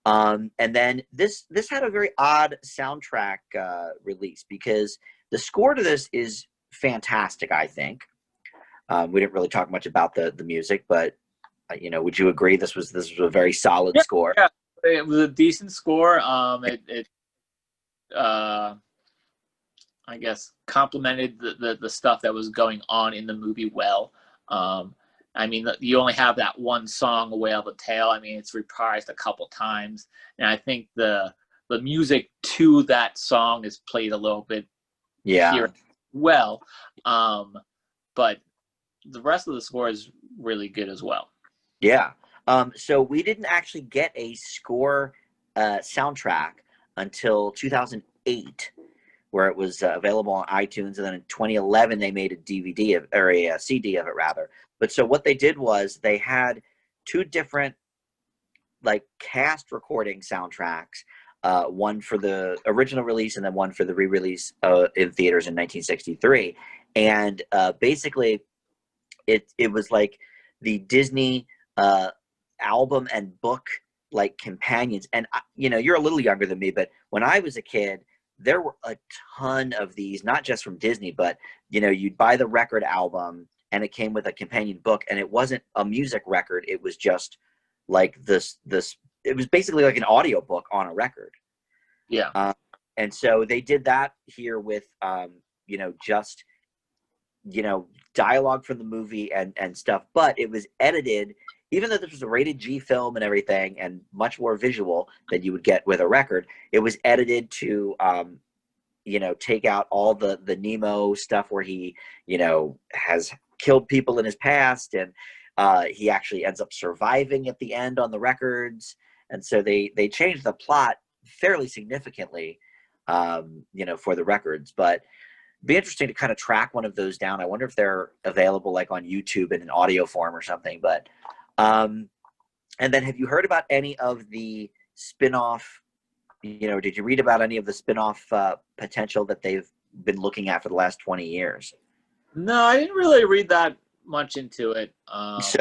And then this had a very odd soundtrack release because the score to this is fantastic, I think. We didn't really talk much about the music, but would you agree this was a very solid score? Yeah, it was a decent score. I guess complemented the stuff that was going on in the movie well. I mean, you only have that one song, "A Whale of a Tale." I mean, it's reprised a couple times, and I think the music to that song is played a little bit here as well. But the rest of the score is really good as well. Yeah. So we didn't actually get a score soundtrack until 2008, where it was available on iTunes, and then in 2011 they made a DVD or a CD of it rather. But so what they did was they had 2 different like cast recording soundtracks, one for the original release and then one for the re-release in theaters in 1963, and basically it was like the Disney album and book like companions. And you're a little younger than me, but when I was a kid, there were a ton of these, not just from Disney, but you'd buy the record album and it came with a companion book, and it wasn't a music record, it was just like this it was basically like an audio book on a record. Yeah. And so they did that here with just dialogue from the movie and stuff, but it was edited, even though this was a rated G film and everything and much more visual than you would get with a record. It was edited to take out all the Nemo stuff where he has killed people in his past, and he actually ends up surviving at the end on the records. And so they changed the plot fairly significantly for the records. But it'd be interesting to kind of track one of those down. I wonder if they're available like on YouTube in an audio form or something. But and then have you heard about any of the spin-off, did you read about any of the spin-off potential that they've been looking at for the last 20 years? No, I didn't really read that much into it. So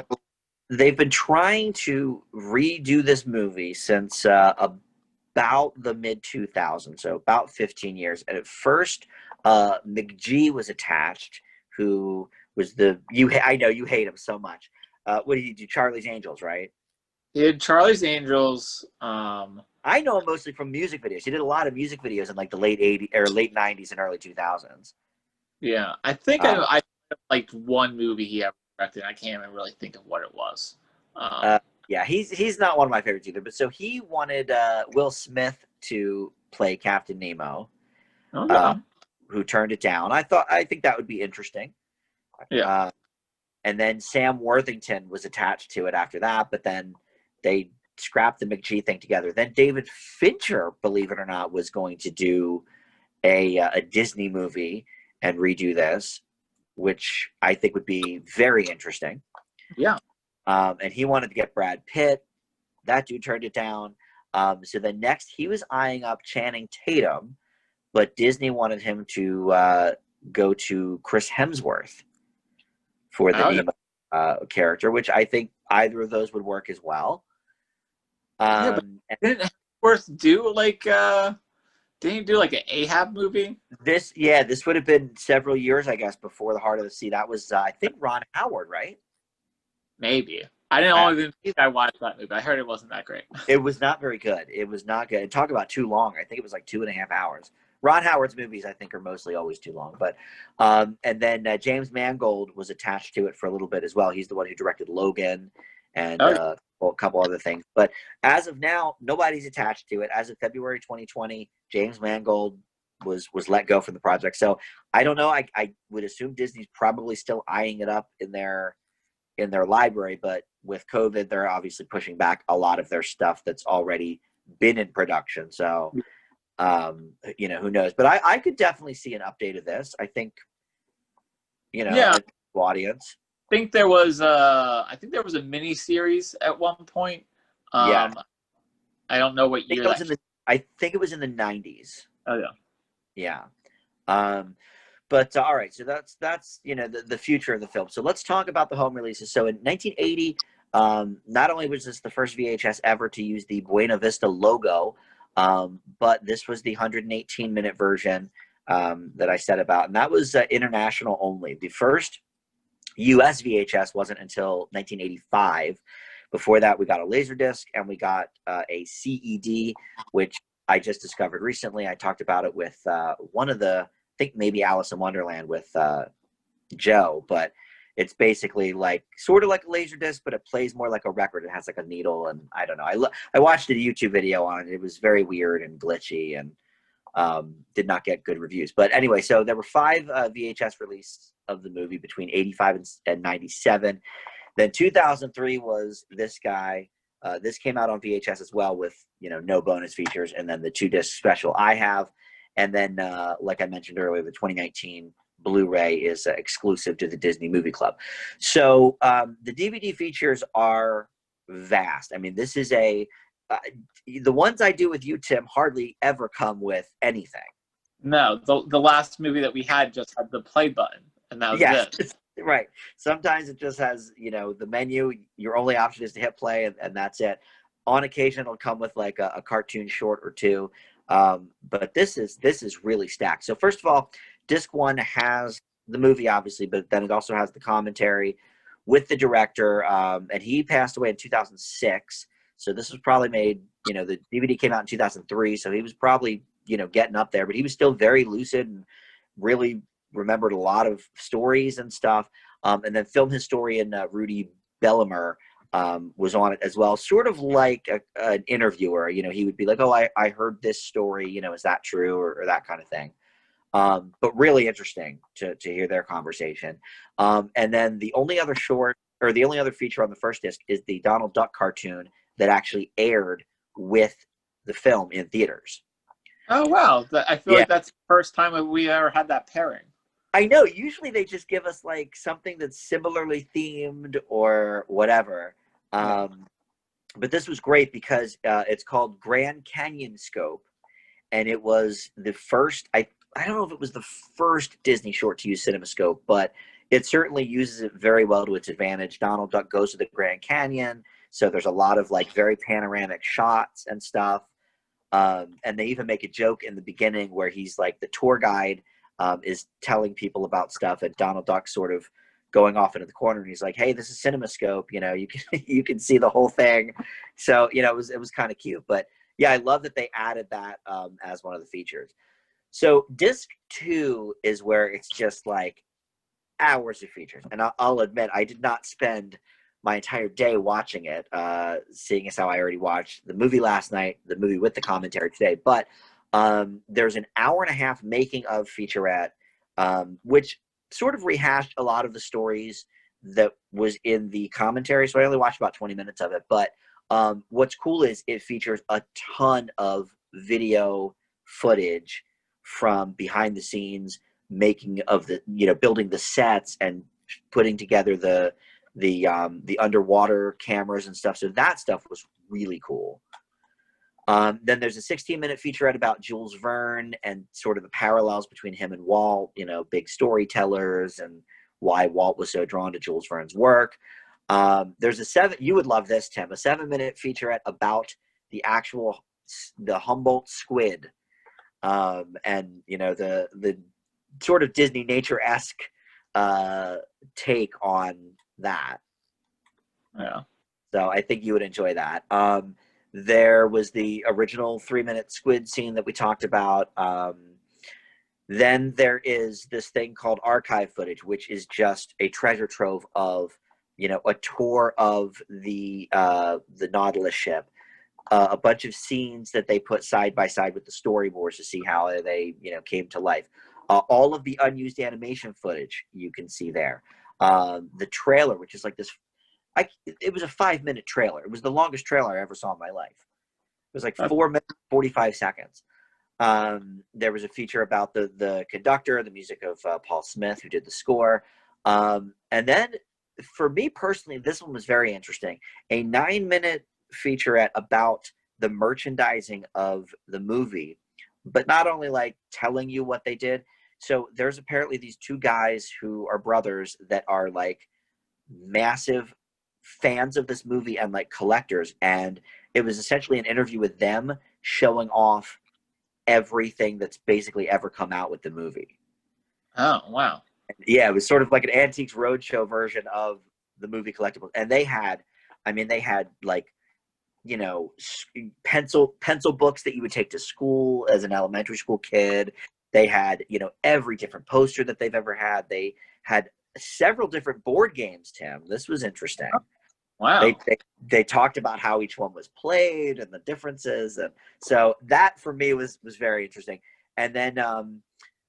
they've been trying to redo this movie since about the mid-2000s, so about 15 years. And at first, McG was attached, who was I know you hate him so much. What did he do? Charlie's Angels, right? He did Charlie's Angels. I know him mostly from music videos. He did a lot of music videos in like the late 80s or late 90s and early 2000s. Yeah, I think I liked one movie he ever directed. I can't even really think of what it was. Yeah, he's not one of my favorites either. But so he wanted Will Smith to play Captain Nemo, who turned it down. I think that would be interesting. Yeah. And then Sam Worthington was attached to it after that, but then they scrapped the McG thing together. Then David Fincher, believe it or not, was going to do a Disney movie and redo this, which I think would be very interesting. Yeah. And he wanted to get Brad Pitt. That dude turned it down. So then next he was eyeing up Channing Tatum, but Disney wanted him to go to Chris Hemsworth for the Nemo character, which I think either of those would work as well. But didn't Hemsworth do like didn't he do like an Ahab movie? This would have been several years, I guess, before The Heart of the Sea. That was, I think, Ron Howard, right? Maybe. I didn't Uh, only think I watched that movie. I heard it wasn't that great. it was not very good. It was not good. And talk about too long. I think it was like 2.5 hours. Ron Howard's movies, I think, are mostly always too long. But and then James Mangold was attached to it for a little bit as well. He's the one who directed Logan and Oh, well, a couple other things. But as of now, nobody's attached to it. As of February 2020, James Mangold was let go from the project. So I don't know. I would assume Disney's probably still eyeing it up in their library, but with COVID, they're obviously pushing back a lot of their stuff that's already been in production. So, who knows? But I could definitely see an update of this. I think, yeah. an audience. Think there was I think there was a mini series at one point. Yeah. I don't know what year that. I think it was in the 90s. Oh yeah. Yeah. But all right, so that's the future of the film. So let's talk about the home releases. So in 1980, not only was this the first VHS ever to use the Buena Vista logo, but this was the 118-minute version that I said about, and that was international only. The first US VHS wasn't until 1985. Before that, we got a Laserdisc and we got a CED, which I just discovered recently. I talked about it with one of the, I think maybe Alice in Wonderland with Joe, but it's basically sort of like a Laserdisc, but it plays more like a record. It has like a needle, and I don't know. I watched a YouTube video on it. It was very weird and glitchy, and did not get good reviews. But anyway, so there were 5 VHS releases of the movie between 85 and 97. Then 2003 was this guy. This came out on VHS as well with, no bonus features, and then the 2-disc special I have. And then, like I mentioned earlier, the 2019 Blu-ray is exclusive to the Disney Movie Club. So the DVD features are vast. I mean, this is the ones I do with you, Tim, hardly ever come with anything. No, the last movie that we had just had the play button, and that was it. Right. Sometimes it just has, the menu. Your only option is to hit play, and that's it. On occasion, it'll come with like a cartoon short or two. But this is really stacked. So first of all, disc 1 has the movie, obviously, but then it also has the commentary with the director. And he passed away in 2006. So this was probably made, the DVD came out in 2003. So he was probably, getting up there, but he was still very lucid and really remembered a lot of stories and stuff. And then film historian Rudy Bellimer was on it as well, sort of like an interviewer. He would be like, oh, I heard this story, is that true, or that kind of thing. But really interesting to hear their conversation. And then the only other feature on the first disc is the Donald Duck cartoon that actually aired with the film in theaters. Oh, wow. I feel like that's the first time we ever had that pairing. I know. Usually they just give us like something that's similarly themed or whatever. But this was great because it's called Grand Canyon Scope. And it was the first, I don't know if it was the first Disney short to use CinemaScope, but it certainly uses it very well to its advantage. Donald Duck goes to the Grand Canyon. So there's a lot of like very panoramic shots and stuff. And they even make a joke in the beginning where he's like the tour guide is telling people about stuff, and Donald Duck sort of going off into the corner, and he's like, "Hey, this is CinemaScope. You can see the whole thing." So it was kind of cute. But yeah, I love that they added that as one of the features. So disc 2 is where it's just like hours of features, and I'll admit I did not spend my entire day watching it, seeing as how I already watched the movie last night, the movie with the commentary today. But there's an hour-and-a-half making of featurette, which sort of rehashed a lot of the stories that was in the commentary. So I only watched about 20 minutes of it. But what's cool is it features a ton of video footage from behind the scenes, making of the, building the sets and putting together the underwater cameras and stuff. So that stuff was really cool. Then there's a 16-minute featurette about Jules Verne and sort of the parallels between him and Walt, big storytellers, and why Walt was so drawn to Jules Verne's work. There's you would love this, Tim, a 7-minute featurette about the actual the Humboldt squid, and the sort of Disney nature-esque take on that. Yeah. So I think you would enjoy that. There was the original 3-minute squid scene that we talked about. Then there is this thing called archive footage, which is just a treasure trove of, a tour of the Nautilus ship, a bunch of scenes that they put side by side with the storyboards to see how they, came to life. All of the unused animation footage you can see there. The trailer, which is like this, it was a 5-minute trailer. It was the longest trailer I ever saw in my life. It was like 4 minutes, 45 seconds. There was a feature about the conductor, the music of Paul Smith, who did the score. And then, for me personally, this one was very interesting. A 9-minute featurette about the merchandising of the movie, but not only like telling you what they did. So there's apparently these two guys who are brothers that are like massive fans of this movie and like collectors. And it was essentially an interview with them showing off everything that's basically ever come out with the movie. Oh, wow. Yeah, it was sort of like an Antiques Roadshow version of the movie collectibles. And they had like, pencil books that you would take to school as an elementary school kid. They had, every different poster that they've ever had. They had several different board games, Tim. This was interesting. Wow. They talked about how each one was played and the differences. And so that for me was very interesting. And then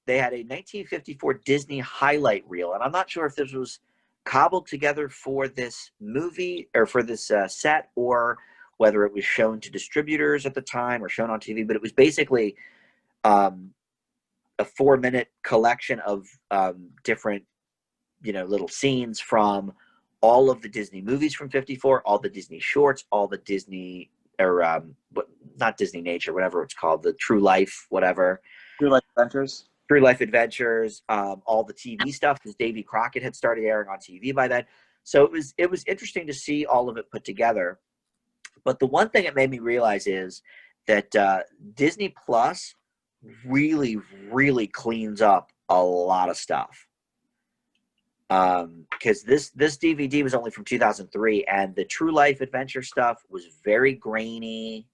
they had a 1954 Disney highlight reel. And I'm not sure if this was cobbled together for this movie or for this set, or whether it was shown to distributors at the time or shown on TV. But it was basically a 4-minute collection of different, little scenes from all of the Disney movies from 54, all the Disney shorts, all the Disney, or not Disney Nature, whatever it's called, the True Life, whatever. True Life Adventures. True Life Adventures, all the TV stuff, because Davy Crockett had started airing on TV by then. So it was interesting to see all of it put together. But the one thing it made me realize is that Disney Plus really, really cleans up a lot of stuff. Because this DVD was only from 2003, and the True Life Adventure stuff was very grainy.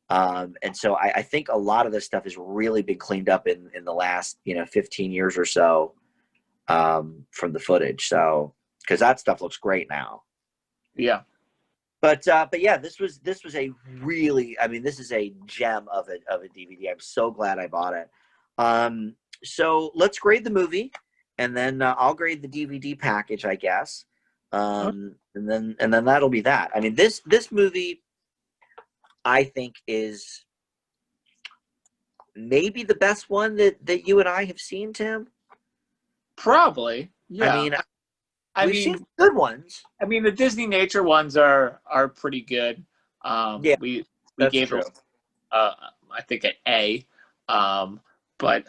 And so I think a lot of this stuff has really been cleaned up in the last 15 years or so, from the footage. So because that stuff looks great now. Yeah. But yeah, this was a really, this is a gem of a DVD. I'm so glad I bought it. So let's grade the movie. And then I'll grade the DVD package, I guess, and then that'll be that. This movie, I think, is maybe the best one that you and I have seen, Tim. Probably, yeah. We've seen good ones. The Disney Nature ones are pretty good. Yeah, we that's gave true. them, I think, an A. But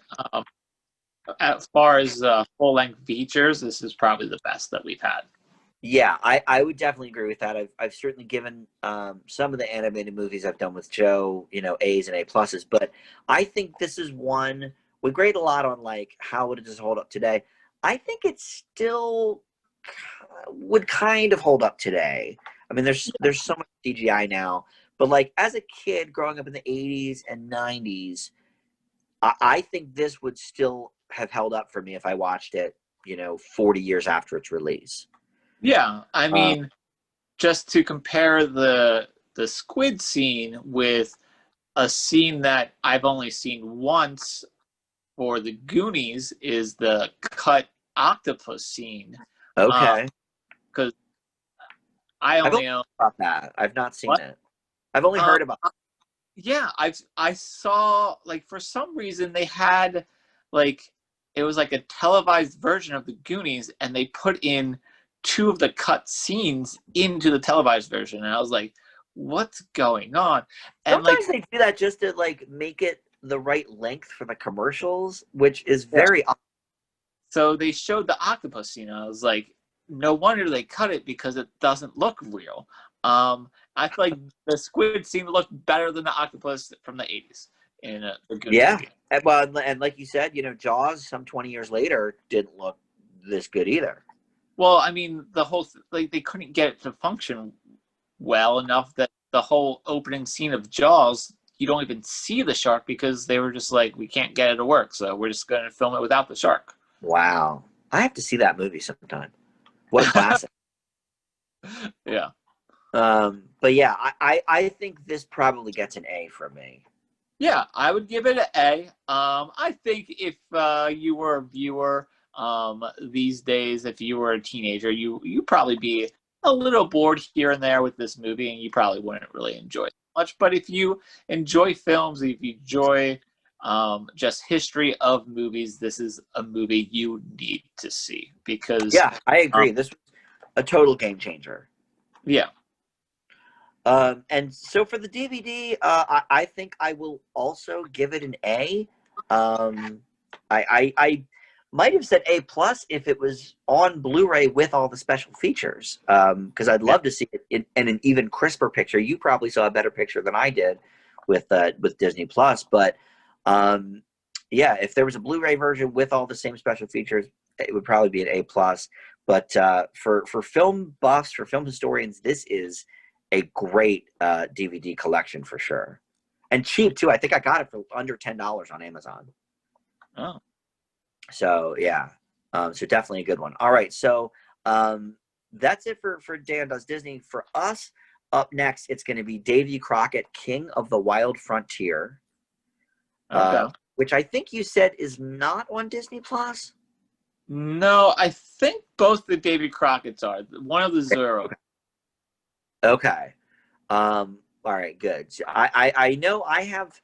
as far as full-length features, this is probably the best that we've had. Yeah, I would definitely agree with that. I've certainly given some of the animated movies I've done with Joe, A's and A pluses, but I think this is one we grade a lot on, like, how would it just hold up today. I think it still would kind of hold up today. There's so much CGI now, but like as a kid growing up in the 80s and 90s, I think this would still have held up for me if I watched it, 40 years after its release. Yeah, just to compare the squid scene with a scene that I've only seen once for the Goonies is the Cut Octopus Scene. Okay. Because I only know about that. I've not seen what? it. I've only heard about it. Yeah, I saw, like, for some reason they had, like, it was like a televised version of the Goonies, and they put in 2 of the cut scenes into the televised version, and I was like, what's going on? And sometimes they do that just to like make it the right length for the commercials, which is very odd. So they showed the octopus scene, and I was like, no wonder they cut it, because it doesn't look real. I I feel like the Squid Scene looked better than the octopus from the 80s in a good Yeah. movie. And like you said, Jaws, some 20 years later, didn't look this good either. Well, I mean, the whole they couldn't get it to function well enough that the whole opening scene of Jaws, you don't even see the shark because they were just like, we can't get it to work, so we're just going to film it without the shark. Wow. I have to see that movie sometime. What a classic. Yeah. But yeah, I think this probably gets an A from me. Yeah, I would give it an A. I think if you were a viewer these days, if you were a teenager, you'd probably be a little bored here and there with this movie, and you probably wouldn't really enjoy it much. But if you enjoy films, if you enjoy just history of movies, this is a movie you need to see because Yeah, I agree. This was a total game changer. Yeah. And so for the DVD, I think I will also give it an A. I might have said A plus if it was on Blu-ray with all the special features, because I'd love to see it in an even crisper picture. You probably saw a better picture than I did with Disney Plus, but yeah, if there was a Blu-ray version with all the same special features, it would probably be an A plus. But for film buffs, for film historians, this is a great DVD collection for sure, and cheap too. I think I got it for under $10 on Amazon. Oh, so yeah, so definitely a good one. All right, so that's it for Dan Does Disney. For us, up next, it's going to be Davy Crockett, King of the Wild Frontier, which I think you said is not on Disney Plus. No, I think both the Davy Crockett's are. One of the Zero. Okay. All right, good. So I know I have,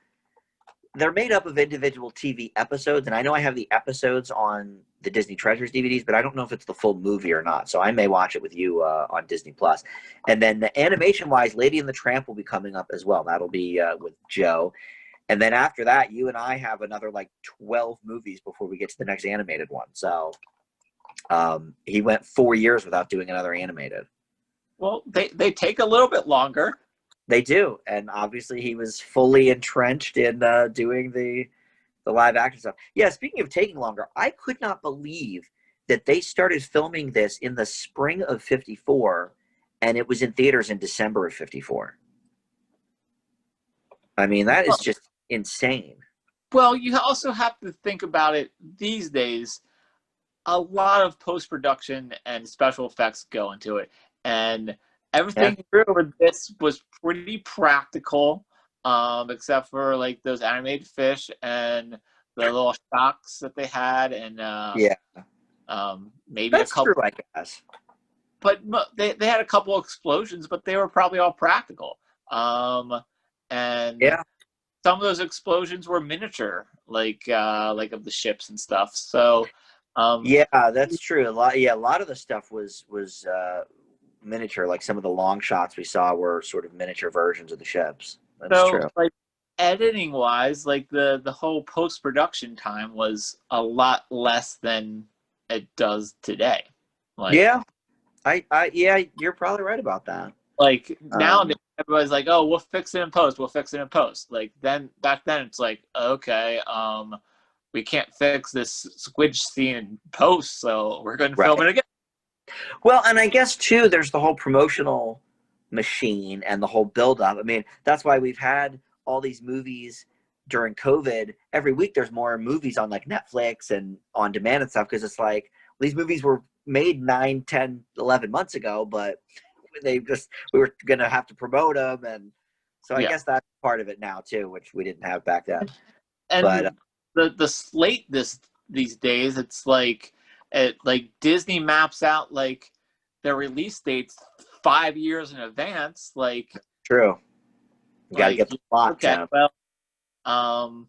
they're made up of individual TV episodes, and I know I have the episodes on the Disney Treasures DVDs, but I don't know if it's the full movie or not. So I may watch it with you on Disney Plus. And then the animation-wise, Lady and the Tramp will be coming up as well. That'll be with Joe. And then after that, you and I have another like 12 movies before we get to the next animated one. So he went 4 years without doing another animated. Well, they take a little bit longer. They do, and obviously he was fully entrenched in doing the live action stuff. Yeah, speaking of taking longer, I could not believe that they started filming this in the spring of '54, and it was in theaters in December of '54. I mean, that is just insane. Well, you also have to think about it these days. A lot of post-production and special effects go into it, and everything for this was pretty practical, except for like those animated fish and the little shocks that they had, and maybe that's a couple. True, I guess. But they had a couple explosions, but they were probably all practical. And some of those explosions were miniature, like of the ships and stuff. So. Yeah, that's true. A lot of the stuff was miniature. Like some of the long shots we saw were sort of miniature versions of the ships. That's true. Like editing wise, like the whole post production time was a lot less than it does today. Like, yeah, you're probably right about that. Like nowadays, everybody's like, "Oh, we'll fix it in post. We'll fix it in post." Like back then, it's like, okay, we can't fix this Squid Scene in post, so we're going to film it again. Well, and I guess, too, there's the whole promotional machine and the whole build-up. I mean, that's why we've had all these movies during COVID. Every week there's more movies on, like, Netflix and on demand and stuff, because it's like, these movies were made 9, 10, 11 months ago, but we were going to have to promote them. And so I guess that's part of it now, too, which we didn't have back then. And the slate these days, it's like Disney maps out like their release dates 5 years in advance. Like true, you gotta get the plot. Okay, well,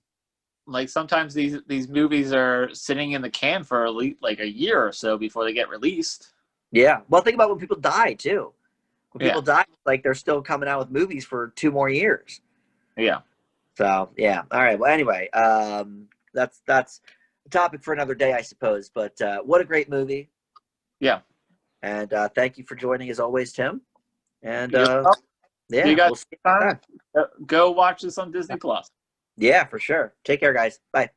like sometimes these movies are sitting in the can for at least like a year or so before they get released. Yeah, well, think about when people die too. When people die, like they're still coming out with movies for 2 more years. Yeah. So yeah, all right. Well, anyway, that's a topic for another day, I suppose. But what a great movie! Yeah. And thank you for joining as always, Tim. And Yeah, See you guys we'll see you next next time. time. Go watch this on Disney Plus. Yeah, for sure. Take care, guys. Bye.